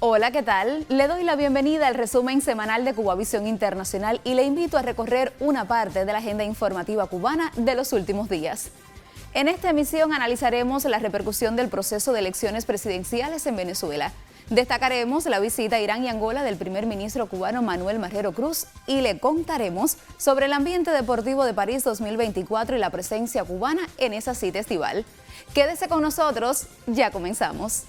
Hola, ¿qué tal? Le doy la bienvenida al resumen semanal de Cubavisión Internacional y le invito a recorrer una parte de la agenda informativa cubana de los últimos días. En esta emisión analizaremos la repercusión del proceso de elecciones presidenciales en Venezuela. Destacaremos la visita a Irán y Angola del primer ministro cubano Manuel Marrero Cruz y le contaremos sobre el ambiente deportivo de París 2024 y la presencia cubana en esa cita estival. Quédese con nosotros, ya comenzamos.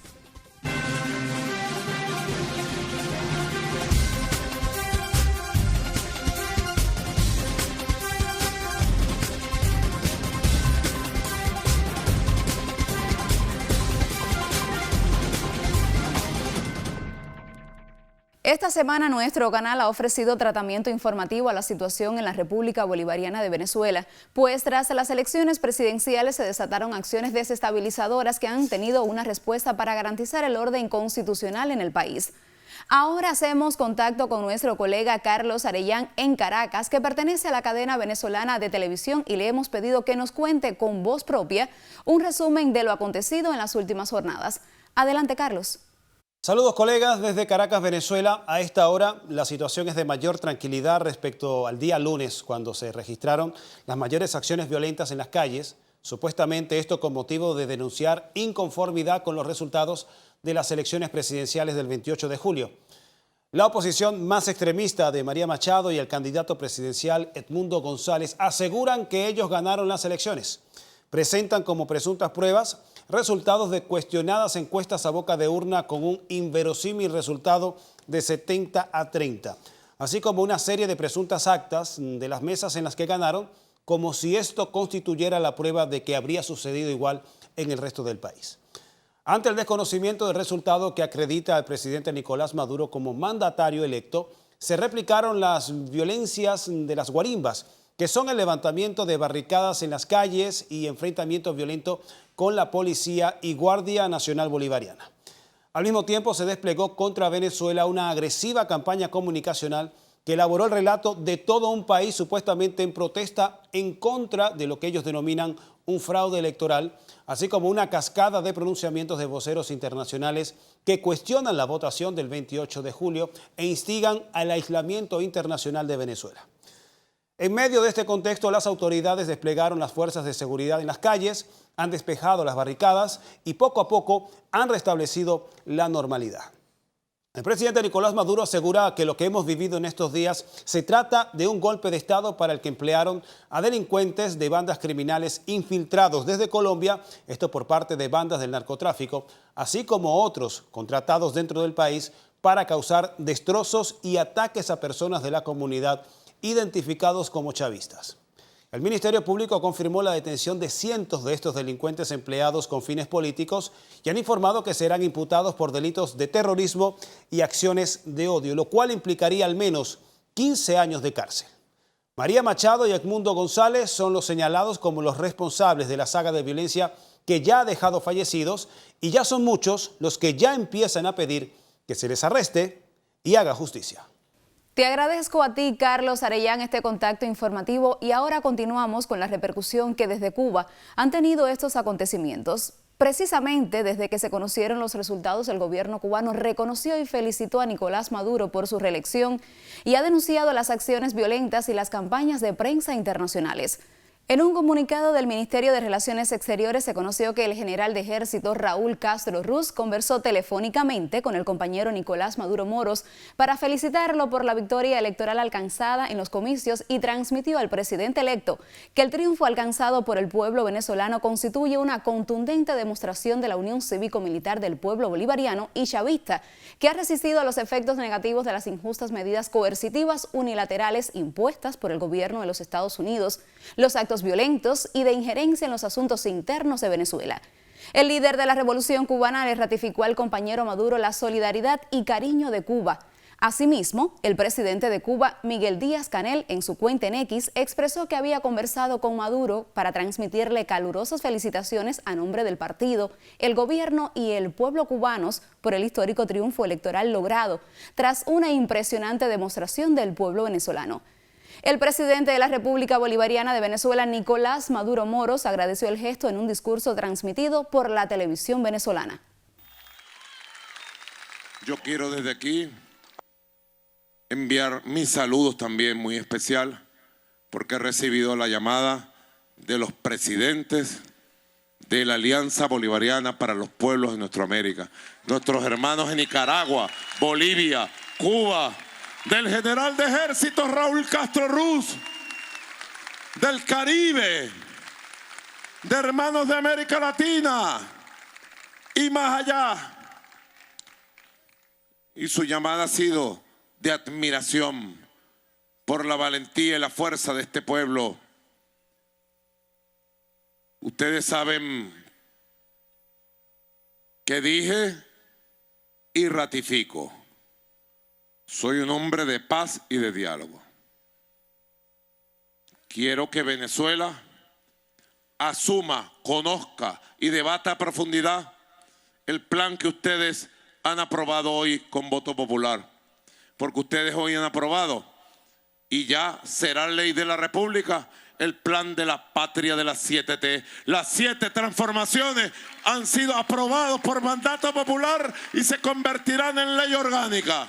Esta semana nuestro canal ha ofrecido tratamiento informativo a la situación en la República Bolivariana de Venezuela, pues tras las elecciones presidenciales se desataron acciones desestabilizadoras que han tenido una respuesta para garantizar el orden constitucional en el país. Ahora hacemos contacto con nuestro colega Carlos Arellán en Caracas, que pertenece a la cadena venezolana de televisión, y le hemos pedido que nos cuente con voz propia un resumen de lo acontecido en las últimas jornadas. Adelante, Carlos. Saludos, colegas, desde Caracas, Venezuela. A esta hora la situación es de mayor tranquilidad respecto al día lunes, cuando se registraron las mayores acciones violentas en las calles, supuestamente esto con motivo de denunciar inconformidad con los resultados de las elecciones presidenciales del 28 de julio. La oposición más extremista de María Machado y el candidato presidencial Edmundo González aseguran que ellos ganaron las elecciones. Presentan como presuntas pruebas resultados de cuestionadas encuestas a boca de urna con un inverosímil resultado de 70-30, así como una serie de presuntas actas de las mesas en las que ganaron, como si esto constituyera la prueba de que habría sucedido igual en el resto del país. Ante el desconocimiento del resultado que acredita al presidente Nicolás Maduro como mandatario electo, se replicaron las violencias de las guarimbas, que son el levantamiento de barricadas en las calles y enfrentamiento violento con la policía y Guardia Nacional Bolivariana. Al mismo tiempo se desplegó contra Venezuela una agresiva campaña comunicacional que elaboró el relato de todo un país supuestamente en protesta en contra de lo que ellos denominan un fraude electoral, así como una cascada de pronunciamientos de voceros internacionales que cuestionan la votación del 28 de julio e instigan al aislamiento internacional de Venezuela. En medio de este contexto, las autoridades desplegaron las fuerzas de seguridad en las calles, han despejado las barricadas y poco a poco han restablecido la normalidad. El presidente Nicolás Maduro asegura que lo que hemos vivido en estos días se trata de un golpe de Estado para el que emplearon a delincuentes de bandas criminales infiltrados desde Colombia, esto por parte de bandas del narcotráfico, así como otros contratados dentro del país para causar destrozos y ataques a personas de la comunidad identificados como chavistas. El Ministerio Público confirmó la detención de cientos de estos delincuentes empleados con fines políticos y han informado que serán imputados por delitos de terrorismo y acciones de odio, lo cual implicaría al menos 15 años de cárcel. María Machado y Edmundo González son los señalados como los responsables de la saga de violencia que ya ha dejado fallecidos, y ya son muchos los que ya empiezan a pedir que se les arreste y haga justicia. Te agradezco a ti, Carlos Arellán, este contacto informativo, y ahora continuamos con la repercusión que desde Cuba han tenido estos acontecimientos. Precisamente desde que se conocieron los resultados, el gobierno cubano reconoció y felicitó a Nicolás Maduro por su reelección y ha denunciado las acciones violentas y las campañas de prensa internacionales. En un comunicado del Ministerio de Relaciones Exteriores se conoció que el general de ejército Raúl Castro Ruz conversó telefónicamente con el compañero Nicolás Maduro Moros para felicitarlo por la victoria electoral alcanzada en los comicios y transmitió al presidente electo que el triunfo alcanzado por el pueblo venezolano constituye una contundente demostración de la unión cívico-militar del pueblo bolivariano y chavista, que ha resistido a los efectos negativos de las injustas medidas coercitivas unilaterales impuestas por el gobierno de los Estados Unidos, los actos violentos y de injerencia en los asuntos internos de Venezuela. El líder de la Revolución Cubana le ratificó al compañero Maduro la solidaridad y cariño de Cuba. Asimismo, el presidente de Cuba, Miguel Díaz-Canel, en su cuenta en X, expresó que había conversado con Maduro para transmitirle calurosas felicitaciones a nombre del partido, el gobierno y el pueblo cubanos por el histórico triunfo electoral logrado, tras una impresionante demostración del pueblo venezolano. El presidente de la República Bolivariana de Venezuela, Nicolás Maduro Moros, agradeció el gesto en un discurso transmitido por la televisión venezolana. Yo quiero desde aquí enviar mis saludos también muy especial porque he recibido la llamada de los presidentes de la Alianza Bolivariana para los Pueblos de nuestra América, nuestros hermanos en Nicaragua, Bolivia, Cuba, del general de ejército Raúl Castro Ruz, del Caribe, de hermanos de América Latina y más allá. Y su llamada ha sido de admiración por la valentía y la fuerza de este pueblo. Ustedes saben que dije y ratifico, soy un hombre de paz y de diálogo. Quiero que Venezuela asuma, conozca y debata a profundidad el plan que ustedes han aprobado hoy con voto popular. Porque ustedes hoy han aprobado y ya será ley de la República el plan de la patria de las 7 T. Las 7 transformaciones han sido aprobados por mandato popular y se convertirán en ley orgánica.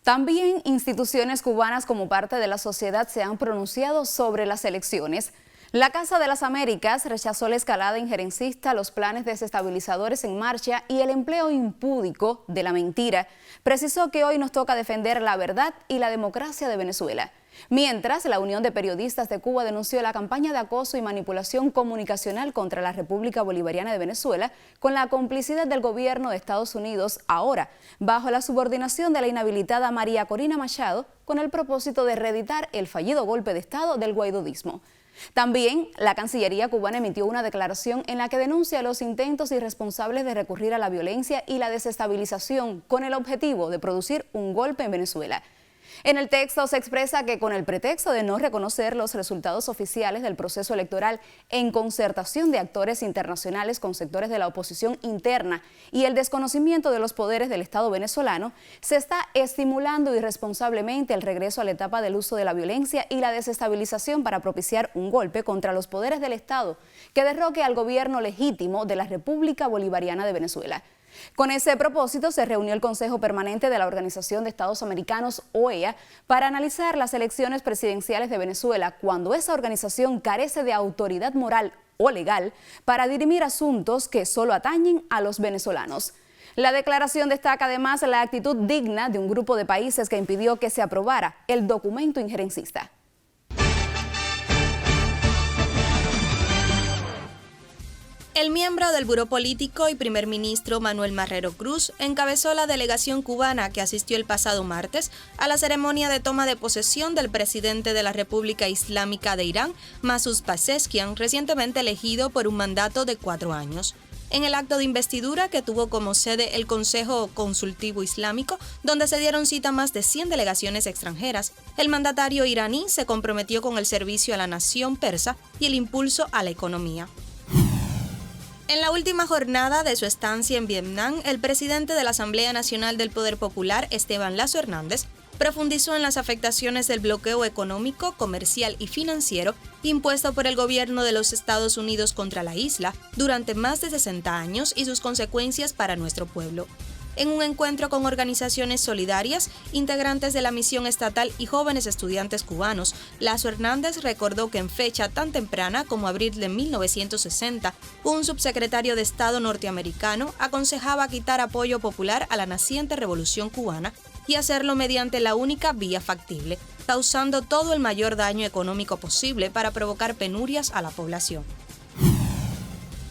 También instituciones cubanas como parte de la sociedad se han pronunciado sobre las elecciones. La Casa de las Américas rechazó la escalada injerencista, los planes desestabilizadores en marcha y el empleo impúdico de la mentira. Precisó que hoy nos toca defender la verdad y la democracia de Venezuela. Mientras, la Unión de Periodistas de Cuba denunció la campaña de acoso y manipulación comunicacional contra la República Bolivariana de Venezuela con la complicidad del gobierno de Estados Unidos, ahora bajo la subordinación de la inhabilitada María Corina Machado, con el propósito de reeditar el fallido golpe de Estado del guaidodismo. También la Cancillería cubana emitió una declaración en la que denuncia los intentos irresponsables de recurrir a la violencia y la desestabilización con el objetivo de producir un golpe en Venezuela. En el texto se expresa que con el pretexto de no reconocer los resultados oficiales del proceso electoral en concertación de actores internacionales con sectores de la oposición interna y el desconocimiento de los poderes del Estado venezolano, se está estimulando irresponsablemente el regreso a la etapa del uso de la violencia y la desestabilización para propiciar un golpe contra los poderes del Estado que derroque al gobierno legítimo de la República Bolivariana de Venezuela. Con ese propósito se reunió el Consejo Permanente de la Organización de Estados Americanos, OEA, para analizar las elecciones presidenciales de Venezuela cuando esa organización carece de autoridad moral o legal para dirimir asuntos que solo atañen a los venezolanos. La declaración destaca además la actitud digna de un grupo de países que impidió que se aprobara el documento injerencista. El miembro del Buró Político y primer ministro Manuel Marrero Cruz encabezó la delegación cubana que asistió el pasado martes a la ceremonia de toma de posesión del presidente de la República Islámica de Irán, Masoud Pezeshkian, recientemente elegido por un mandato de 4 años. En el acto de investidura que tuvo como sede el Consejo Consultivo Islámico, donde se dieron cita más de 100 delegaciones extranjeras, el mandatario iraní se comprometió con el servicio a la nación persa y el impulso a la economía. En la última jornada de su estancia en Vietnam, el presidente de la Asamblea Nacional del Poder Popular, Esteban Lazo Hernández, profundizó en las afectaciones del bloqueo económico, comercial y financiero impuesto por el gobierno de los Estados Unidos contra la isla durante más de 60 años y sus consecuencias para nuestro pueblo. En un encuentro con organizaciones solidarias, integrantes de la misión estatal y jóvenes estudiantes cubanos, Lazo Hernández recordó que en fecha tan temprana como abril de 1960, un subsecretario de Estado norteamericano aconsejaba quitar apoyo popular a la naciente revolución cubana y hacerlo mediante la única vía factible, causando todo el mayor daño económico posible para provocar penurias a la población.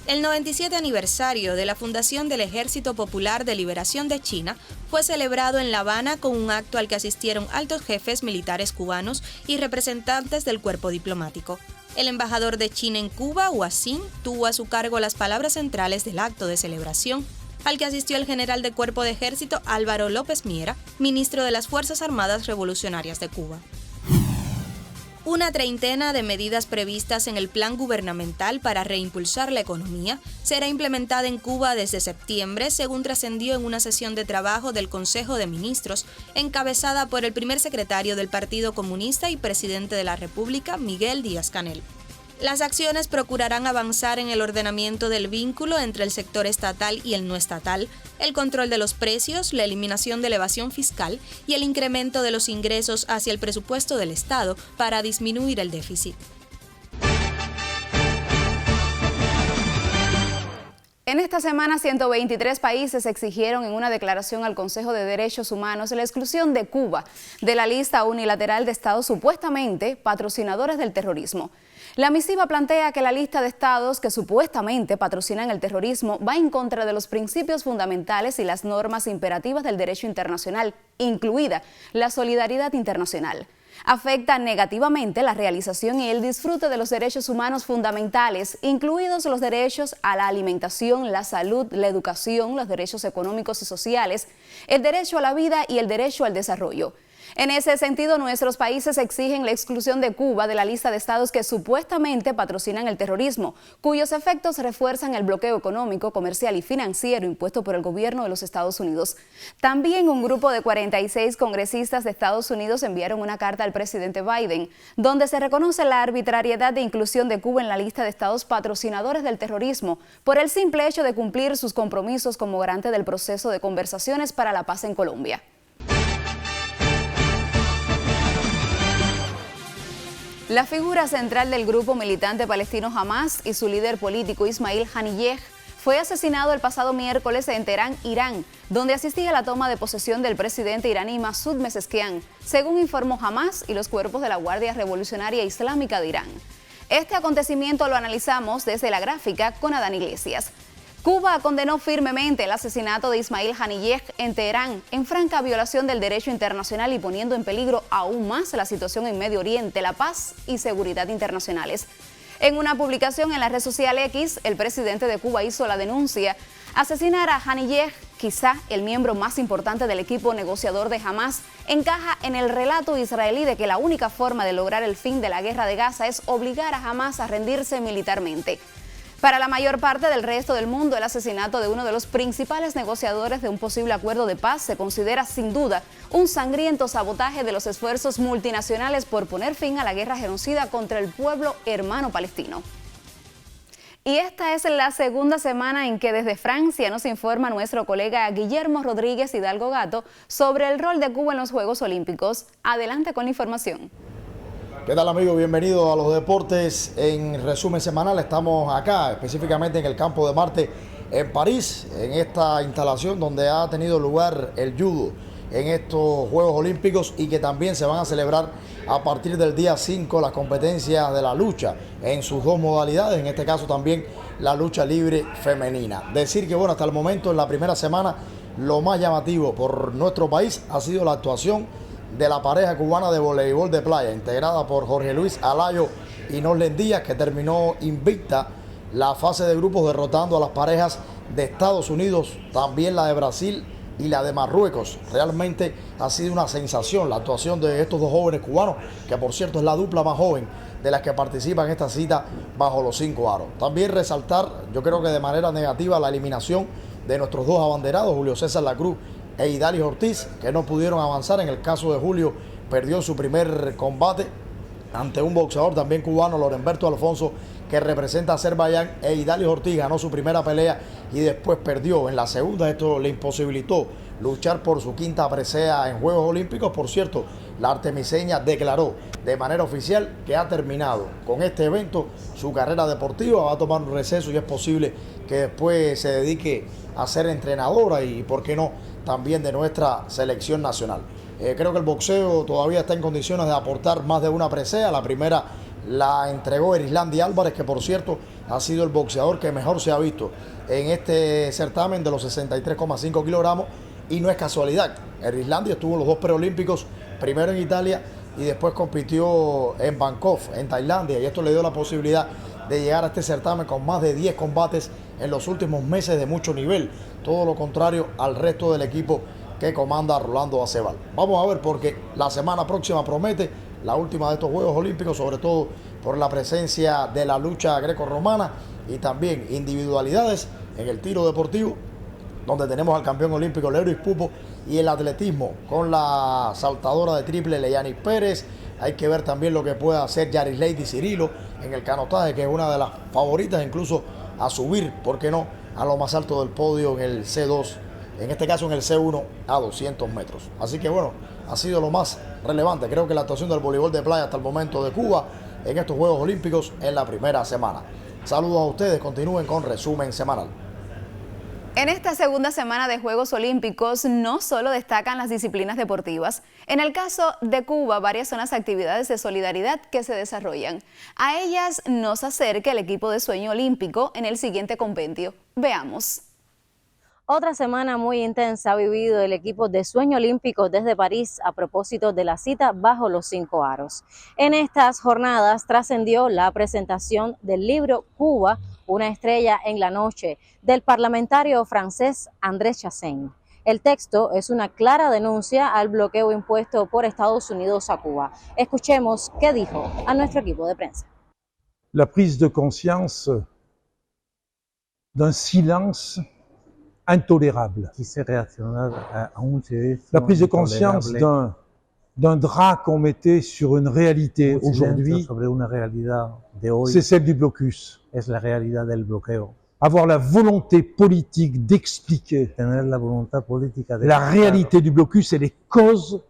El 97 aniversario de la fundación del Ejército Popular de Liberación de China fue celebrado en La Habana con un acto al que asistieron altos jefes militares cubanos y representantes del cuerpo diplomático. El embajador de China en Cuba, Hua Xin, tuvo a su cargo las palabras centrales del acto de celebración, al que asistió el general de Cuerpo de Ejército Álvaro López Miera, ministro de las Fuerzas Armadas Revolucionarias de Cuba. Una treintena de medidas previstas en el plan gubernamental para reimpulsar la economía será implementada en Cuba desde septiembre, según trascendió en una sesión de trabajo del Consejo de Ministros, encabezada por el primer secretario del Partido Comunista y presidente de la República, Miguel Díaz-Canel. Las acciones procurarán avanzar en el ordenamiento del vínculo entre el sector estatal y el no estatal, el control de los precios, la eliminación de la evasión fiscal y el incremento de los ingresos hacia el presupuesto del Estado para disminuir el déficit. En esta semana, 123 países exigieron en una declaración al Consejo de Derechos Humanos la exclusión de Cuba de la lista unilateral de estados supuestamente patrocinadores del terrorismo. La misiva plantea que la lista de estados que supuestamente patrocinan el terrorismo va en contra de los principios fundamentales y las normas imperativas del derecho internacional, incluida la solidaridad internacional. Afecta negativamente la realización y el disfrute de los derechos humanos fundamentales, incluidos los derechos a la alimentación, la salud, la educación, los derechos económicos y sociales, el derecho a la vida y el derecho al desarrollo. En ese sentido, nuestros países exigen la exclusión de Cuba de la lista de estados que supuestamente patrocinan el terrorismo, cuyos efectos refuerzan el bloqueo económico, comercial y financiero impuesto por el gobierno de los Estados Unidos. También un grupo de 46 congresistas de Estados Unidos enviaron una carta al presidente Biden, donde se reconoce la arbitrariedad de inclusión de Cuba en la lista de estados patrocinadores del terrorismo por el simple hecho de cumplir sus compromisos como garante del proceso de conversaciones para la paz en Colombia. La figura central del grupo militante palestino Hamás y su líder político Ismail Haniyeh fue asesinado el pasado miércoles en Teherán, Irán, donde asistía a la toma de posesión del presidente iraní Masoud Pezeshkian, según informó Hamás y los cuerpos de la Guardia Revolucionaria Islámica de Irán. Este acontecimiento lo analizamos desde La Gráfica con Adán Iglesias. Cuba condenó firmemente el asesinato de Ismail Haniyeh en Teherán, en franca violación del derecho internacional y poniendo en peligro aún más la situación en Medio Oriente, la paz y seguridad internacionales. En una publicación en la red social X, el presidente de Cuba hizo la denuncia. Asesinar a Haniyeh, quizá el miembro más importante del equipo negociador de Hamás, encaja en el relato israelí de que la única forma de lograr el fin de la guerra de Gaza es obligar a Hamás a rendirse militarmente. Para la mayor parte del resto del mundo, el asesinato de uno de los principales negociadores de un posible acuerdo de paz se considera sin duda un sangriento sabotaje de los esfuerzos multinacionales por poner fin a la guerra genocida contra el pueblo hermano palestino. Y esta es la segunda semana en que desde Francia nos informa nuestro colega Guillermo Rodríguez Hidalgo Gato sobre el rol de Cuba en los Juegos Olímpicos. Adelante con la información. ¿Qué tal, amigos? Bienvenidos a los deportes en resumen semanal. Estamos acá, específicamente en el Campo de Marte en París, en esta instalación donde ha tenido lugar el judo en estos Juegos Olímpicos y que también se van a celebrar a partir del día 5 las competencias de la lucha en sus dos modalidades, en este caso también la lucha libre femenina. Decir que, bueno, hasta el momento en la primera semana lo más llamativo por nuestro país ha sido la actuación de la pareja cubana de voleibol de playa, integrada por Jorge Luis Alayo y Norlen Díaz, que terminó invicta la fase de grupos derrotando a las parejas de Estados Unidos, también la de Brasil y la de Marruecos. Realmente ha sido una sensación la actuación de estos dos jóvenes cubanos, que por cierto es la dupla más joven de las que participan en esta cita bajo los 5 aros. También resaltar, yo creo que de manera negativa, la eliminación de nuestros dos abanderados, Julio César Lacruz e Idalis Ortiz, que no pudieron avanzar. En el caso de Julio, perdió su primer combate ante un boxeador también cubano, Lorenberto Alfonso, que representa a Azerbaiyán, e Idalis Ortiz ganó su primera pelea y después perdió en la segunda. Esto le imposibilitó luchar por su quinta presea en Juegos Olímpicos. Por cierto, la artemiseña declaró de manera oficial que ha terminado con este evento su carrera deportiva, va a tomar un receso y es posible que después se dedique a ser entrenadora y, por qué no, también de nuestra selección nacional. Creo que el boxeo todavía está en condiciones de aportar más de una presea. La primera la entregó Erislandy Álvarez, que por cierto ha sido el boxeador que mejor se ha visto en este certamen de los 63,5 kilogramos. Y no es casualidad, Erislandy estuvo en los dos preolímpicos, primero en Italia y después compitió en Bangkok, en Tailandia, y esto le dio la posibilidad de llegar a este certamen con más de 10 combates en los últimos meses de mucho nivel, todo lo contrario al resto del equipo que comanda Rolando Acebal. Vamos a ver, porque la semana próxima promete, la última de estos Juegos Olímpicos, sobre todo por la presencia de la lucha grecorromana y también individualidades en el tiro deportivo, donde tenemos al campeón olímpico Leuris Pupo, y el atletismo con la saltadora de triple Leyanis Pérez, Hay que ver también lo que pueda hacer Yarislady Cirilo en el canotaje, que es una de las favoritas incluso a subir, ¿por qué no?, a lo más alto del podio en el C2, en este caso en el C1 a 200 metros. Así que bueno, ha sido lo más relevante. Creo que la actuación del voleibol de playa hasta el momento de Cuba en estos Juegos Olímpicos en la primera semana. Saludos a ustedes, continúen con Resumen Semanal. En esta segunda semana de Juegos Olímpicos no solo destacan las disciplinas deportivas. En el caso de Cuba, varias son las actividades de solidaridad que se desarrollan. A ellas nos acerca el equipo de Sueño Olímpico en el siguiente compendio. Veamos. Otra semana muy intensa ha vivido el equipo de Sueño Olímpico desde París a propósito de la cita bajo los 5 aros. En estas jornadas trascendió la presentación del libro Cuba, una estrella en la noche, del parlamentario francés André Chassaigne. El texto es una clara denuncia al bloqueo impuesto por Estados Unidos a Cuba. Escuchemos qué dijo a nuestro equipo de prensa. La prise de conscience d'un silence intolérable. La prise de conscience d'un drap qu'on mettait sur une réalité aujourd'hui, c'est celle du blocus. Es la realidad del bloqueo. Avoir la volonté politique d'expliquer Tener la voluntad política de la réalité du blocus et les causes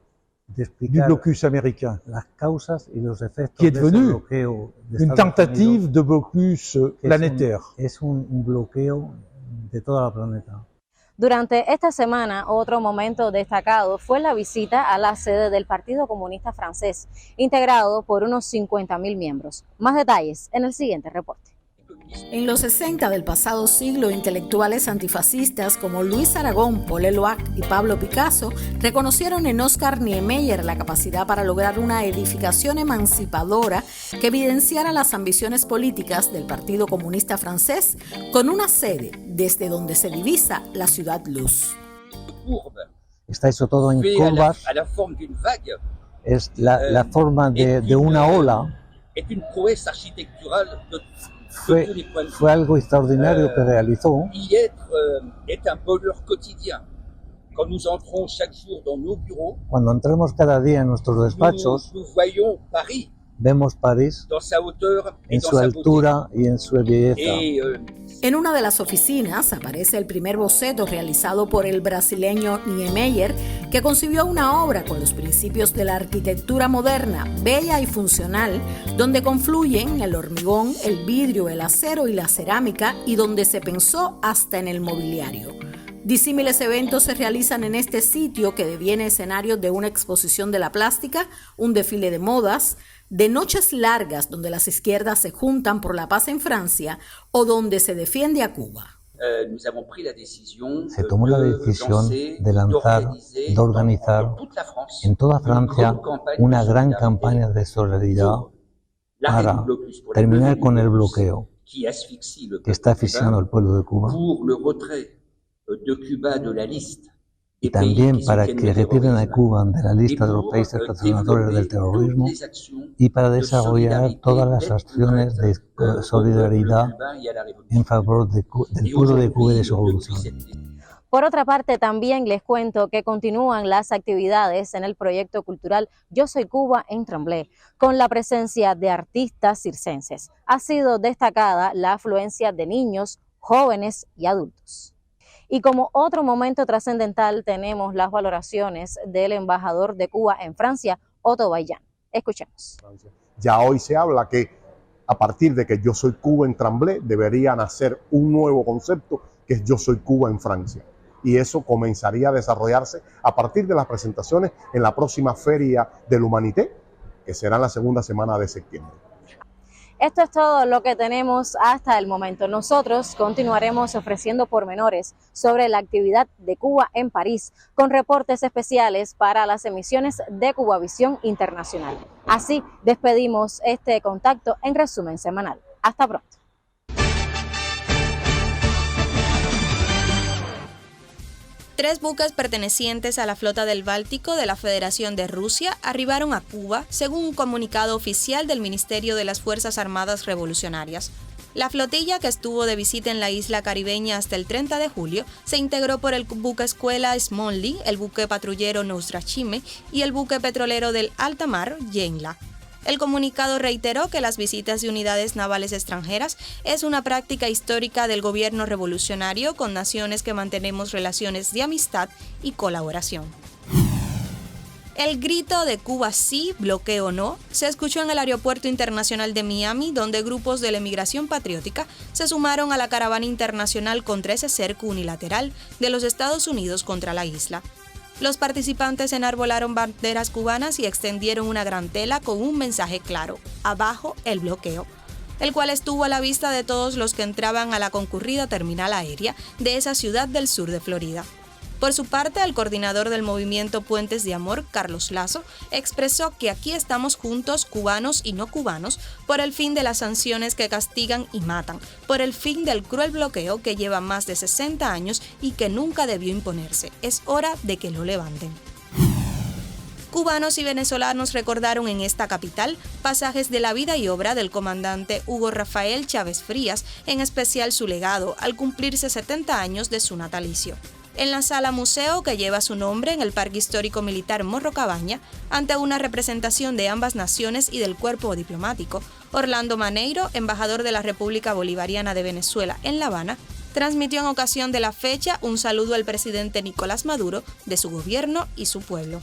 de du blocus américain, las causas y los efectos qui est de ese devenu bloqueo de une Estados tentative Unidos, de blocus que planétaire. es un bloqueo de toda la planeta. Durante esta semana, otro momento destacado fue la visita a la sede del Partido Comunista Francés, integrado por unos 50.000 miembros. Más detalles en el siguiente reporte. En los 60 del pasado siglo, intelectuales antifascistas como Luis Aragón, Paul Eluard y Pablo Picasso reconocieron en Oscar Niemeyer la capacidad para lograr una edificación emancipadora que evidenciara las ambiciones políticas del Partido Comunista Francés con una sede desde donde se divisa la ciudad luz. Está hecho todo en curvas, es la forma de una ola. Fue algo extraordinario que realizó. Cuando entramos cada día en nuestros despachos, vemos París en su altura y en su belleza. En una de las oficinas aparece el primer boceto realizado por el brasileño Niemeyer, que concibió una obra con los principios de la arquitectura moderna, bella y funcional, donde confluyen el hormigón, el vidrio, el acero y la cerámica, y donde se pensó hasta en el mobiliario. Disímiles eventos se realizan en este sitio, que deviene escenario de una exposición de la plástica, un desfile de modas, de noches largas donde las izquierdas se juntan por la paz en Francia o donde se defiende a Cuba. Se tomó la decisión de lanzar, de organizar en toda Francia una gran campaña de solidaridad para terminar con el bloqueo que está asfixiando al pueblo de Cuba, y también para que retiren a Cuba de la lista de los países patrocinadores del terrorismo, y para desarrollar todas las acciones de solidaridad en favor del pueblo de Cuba y de su revolución. Por otra parte, también les cuento que continúan las actividades en el proyecto cultural Yo Soy Cuba en Tremblay, con la presencia de artistas circenses. Ha sido destacada la afluencia de niños, jóvenes y adultos. Y como otro momento trascendental tenemos las valoraciones del embajador de Cuba en Francia, Otto Baillan. Escuchemos. Ya hoy se habla que a partir de que Yo Soy Cuba en Tremblay debería nacer un nuevo concepto, que es Yo Soy Cuba en Francia. Y eso comenzaría a desarrollarse a partir de las presentaciones en la próxima Feria de l'Humanité, que será en la segunda semana de septiembre. Esto es todo lo que tenemos hasta el momento. Nosotros continuaremos ofreciendo pormenores sobre la actividad de Cuba en París, con reportes especiales para las emisiones de Cubavisión Internacional. Así despedimos este contacto en Resumen Semanal. Hasta pronto. Tres buques pertenecientes a la flota del Báltico de la Federación de Rusia arribaron a Cuba, según un comunicado oficial del Ministerio de las Fuerzas Armadas Revolucionarias. La flotilla, que estuvo de visita en la isla caribeña hasta el 30 de julio, se integró por el buque escuela Smolny, el buque patrullero Nostrachime y el buque petrolero del alta mar Yenla. El comunicado reiteró que las visitas de unidades navales extranjeras es una práctica histórica del gobierno revolucionario con naciones que mantenemos relaciones de amistad y colaboración. El grito de Cuba sí, bloqueo no, se escuchó en el Aeropuerto Internacional de Miami, donde grupos de la emigración patriótica se sumaron a la caravana internacional contra ese cerco unilateral de los Estados Unidos contra la isla. Los participantes enarbolaron banderas cubanas y extendieron una gran tela con un mensaje claro: abajo el bloqueo, el cual estuvo a la vista de todos los que entraban a la concurrida terminal aérea de esa ciudad del sur de Florida. Por su parte, el coordinador del movimiento Puentes de Amor, Carlos Lazo, expresó que aquí estamos juntos, cubanos y no cubanos, por el fin de las sanciones que castigan y matan, por el fin del cruel bloqueo que lleva más de 60 años y que nunca debió imponerse. Es hora de que lo levanten. Cubanos y venezolanos recordaron en esta capital pasajes de la vida y obra del comandante Hugo Rafael Chávez Frías, en especial su legado, al cumplirse 70 años de su natalicio. En la sala museo que lleva su nombre en el Parque Histórico Militar Morro Cabaña, ante una representación de ambas naciones y del cuerpo diplomático, Orlando Maneiro, embajador de la República Bolivariana de Venezuela en La Habana, transmitió en ocasión de la fecha un saludo al presidente Nicolás Maduro, de su gobierno y su pueblo.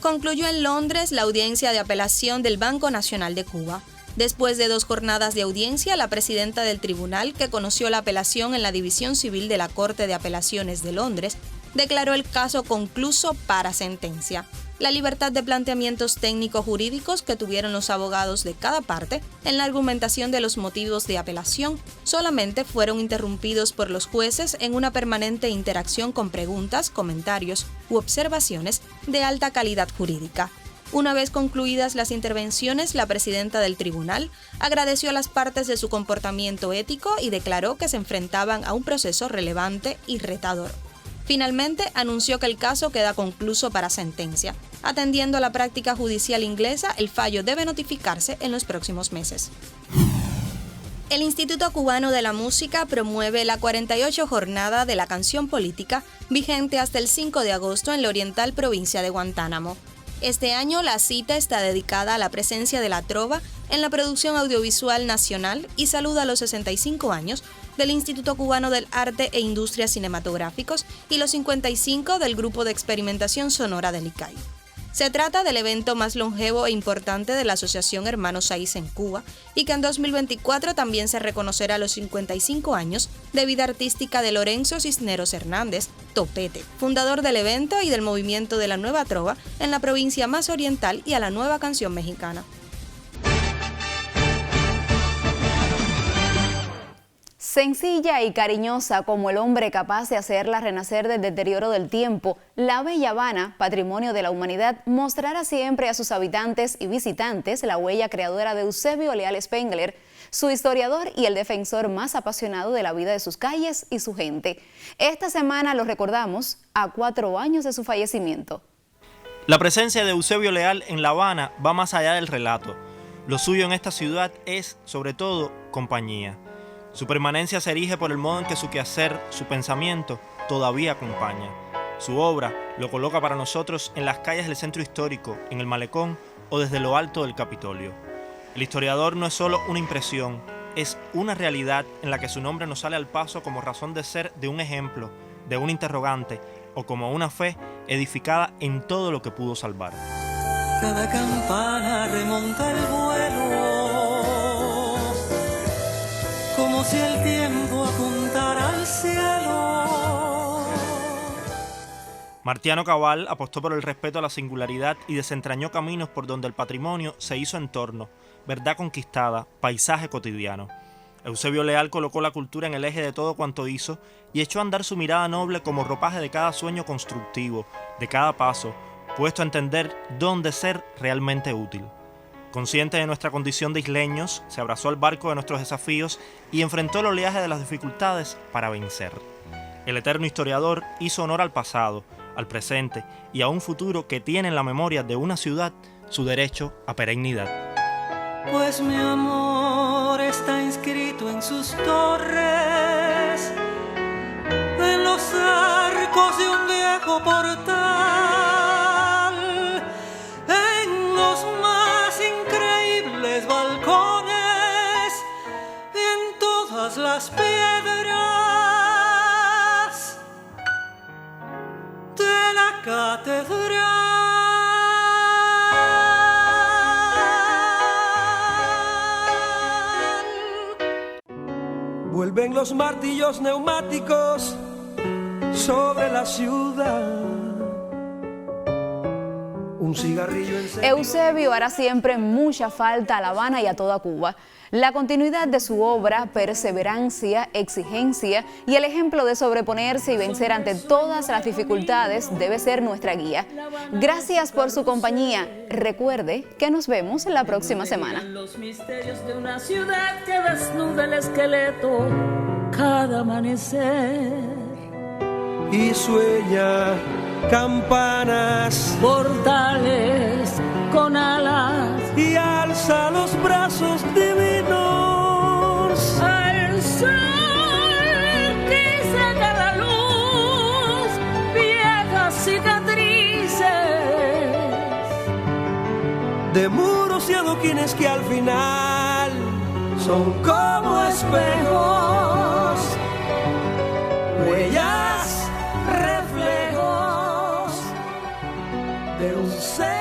Concluyó en Londres la audiencia de apelación del Banco Nacional de Cuba. Después de 2 jornadas de audiencia, la presidenta del tribunal, que conoció la apelación en la División Civil de la Corte de Apelaciones de Londres, declaró el caso concluso para sentencia. La libertad de planteamientos técnico-jurídicos que tuvieron los abogados de cada parte en la argumentación de los motivos de apelación solamente fueron interrumpidos por los jueces en una permanente interacción con preguntas, comentarios u observaciones de alta calidad jurídica. Una vez concluidas las intervenciones, la presidenta del tribunal agradeció a las partes de su comportamiento ético y declaró que se enfrentaban a un proceso relevante y retador. Finalmente, anunció que el caso queda concluso para sentencia. Atendiendo a la práctica judicial inglesa, el fallo debe notificarse en los próximos meses. El Instituto Cubano de la Música promueve la 48 Jornada de la Canción Política, vigente hasta el 5 de agosto en la oriental provincia de Guantánamo. Este año la cita está dedicada a la presencia de la trova en la producción audiovisual nacional y saluda los 65 años del Instituto Cubano del Arte e Industrias Cinematográficos y los 55 del Grupo de Experimentación Sonora del ICAI. Se trata del evento más longevo e importante de la Asociación Hermanos Saiz en Cuba y que en 2024 también se reconocerá los 55 años de vida artística de Lorenzo Cisneros Hernández, Topete, fundador del evento y del movimiento de la Nueva Trova en la provincia más oriental y a la nueva canción mexicana. Sencilla y cariñosa como el hombre capaz de hacerla renacer del deterioro del tiempo, la Bella Habana, patrimonio de la humanidad, mostrará siempre a sus habitantes y visitantes la huella creadora de Eusebio Leal Spengler, su historiador y el defensor más apasionado de la vida de sus calles y su gente. Esta semana lo recordamos a 4 años de su fallecimiento. La presencia de Eusebio Leal en La Habana va más allá del relato. Lo suyo en esta ciudad es, sobre todo, compañía. Su permanencia se erige por el modo en que su quehacer, su pensamiento, todavía acompaña. Su obra lo coloca para nosotros en las calles del centro histórico, en el malecón o desde lo alto del Capitolio. El historiador no es solo una impresión, es una realidad en la que su nombre nos sale al paso como razón de ser de un ejemplo, de un interrogante o como una fe edificada en todo lo que pudo salvar. Cada campana remonta el vuelo, como si el tiempo apuntara al cielo. Martiano Cabal apostó por el respeto a la singularidad y desentrañó caminos por donde el patrimonio se hizo entorno, verdad conquistada, paisaje cotidiano. Eusebio Leal colocó la cultura en el eje de todo cuanto hizo y echó a andar su mirada noble como ropaje de cada sueño constructivo, de cada paso, puesto a entender dónde ser realmente útil. Consciente de nuestra condición de isleños, se abrazó al barco de nuestros desafíos y enfrentó el oleaje de las dificultades para vencer. El eterno historiador hizo honor al pasado, al presente y a un futuro que tiene en la memoria de una ciudad su derecho a perennidad. Pues mi amor está escrito en sus torres, en los arcos de un viejo portal, en los más increíbles balcones y en todas las piedras de la catedral. Vuelven los martillos neumáticos sobre la ciudad. Un cigarrillo encendido. Eusebio hará siempre mucha falta a La Habana y a toda Cuba. La continuidad de su obra, perseverancia, exigencia y el ejemplo de sobreponerse y vencer ante todas las dificultades debe ser nuestra guía. Gracias por su compañía. Recuerde que nos vemos la próxima semana. Los misterios de una ciudad que desnuda el esqueleto cada amanecer. Y sueña campanas, portales con alas y alza los brazos divinos al sol que saca la luz, viejas cicatrices de muros y adoquines que al final son como espejos, huellas, reflejos de un ser